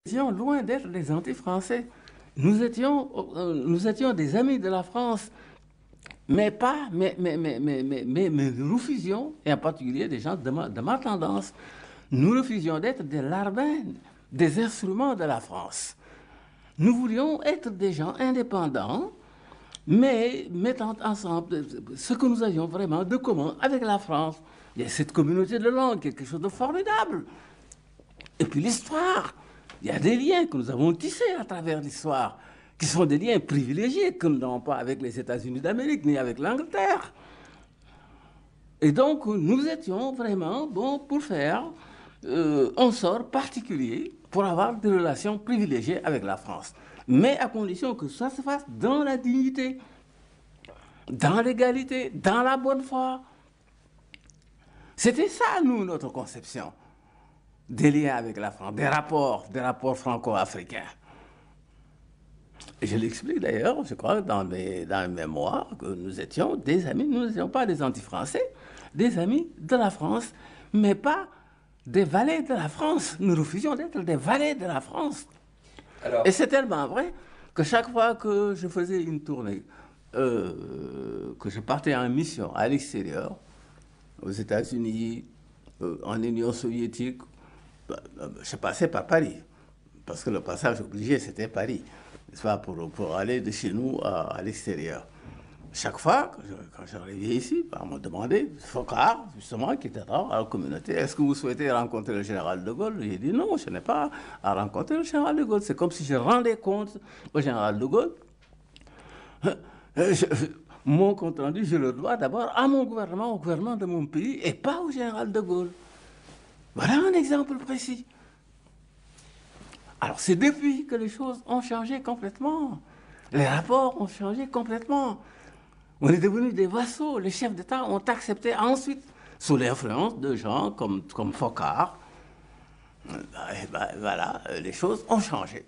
étions loin d'être des anti-français. Nous étions des amis de la France, mais nous refusions, et en particulier des gens de ma tendance, nous refusions d'être des larbins, des instruments de la France. Nous voulions être des gens indépendants, mais mettant ensemble ce que nous avions vraiment de commun avec la France. Il y a cette communauté de langue, quelque chose de formidable. Et puis l'histoire. Il y a des liens que nous avons tissés à travers l'histoire, qui sont des liens privilégiés que nous n'avons pas avec les États-Unis d'Amérique, ni avec l'Angleterre. Et donc, nous étions vraiment bons pour faire un sort particulier pour avoir des relations privilégiées avec la France. Mais à condition que ça se fasse dans la dignité, dans l'égalité, dans la bonne foi. C'était ça, nous, notre conception des liens avec la France, des rapports franco-africains. Et je l'explique d'ailleurs, je crois, dans mes mémoires, que nous étions des amis, nous n'étions pas des anti-français, des amis de la France, mais pas des valets de la France. Nous refusions d'être des valets de la France. Alors, et c'est tellement vrai que chaque fois que je faisais une tournée, que je partais en mission à l'extérieur, aux États-Unis, en Union soviétique, je passais par Paris, parce que le passage obligé, c'était Paris, n'est-ce pas, pour aller de chez nous à l'extérieur. Chaque fois, quand j'arrivais ici, on m'a demandé, Foccart, justement, qui était dans la communauté, est-ce que vous souhaitez rencontrer le général de Gaulle? J'ai dit non, je n'ai pas à rencontrer le général de Gaulle. C'est comme si je rendais compte au général de Gaulle. Mon compte rendu, je le dois d'abord à mon gouvernement, au gouvernement de mon pays, et pas au général de Gaulle. Voilà un exemple précis. Alors c'est depuis que les choses ont changé complètement. Les rapports ont changé complètement. On est devenus des vassaux. Les chefs d'État ont accepté ensuite, sous l'influence de gens comme Foccart. Voilà, les choses ont changé.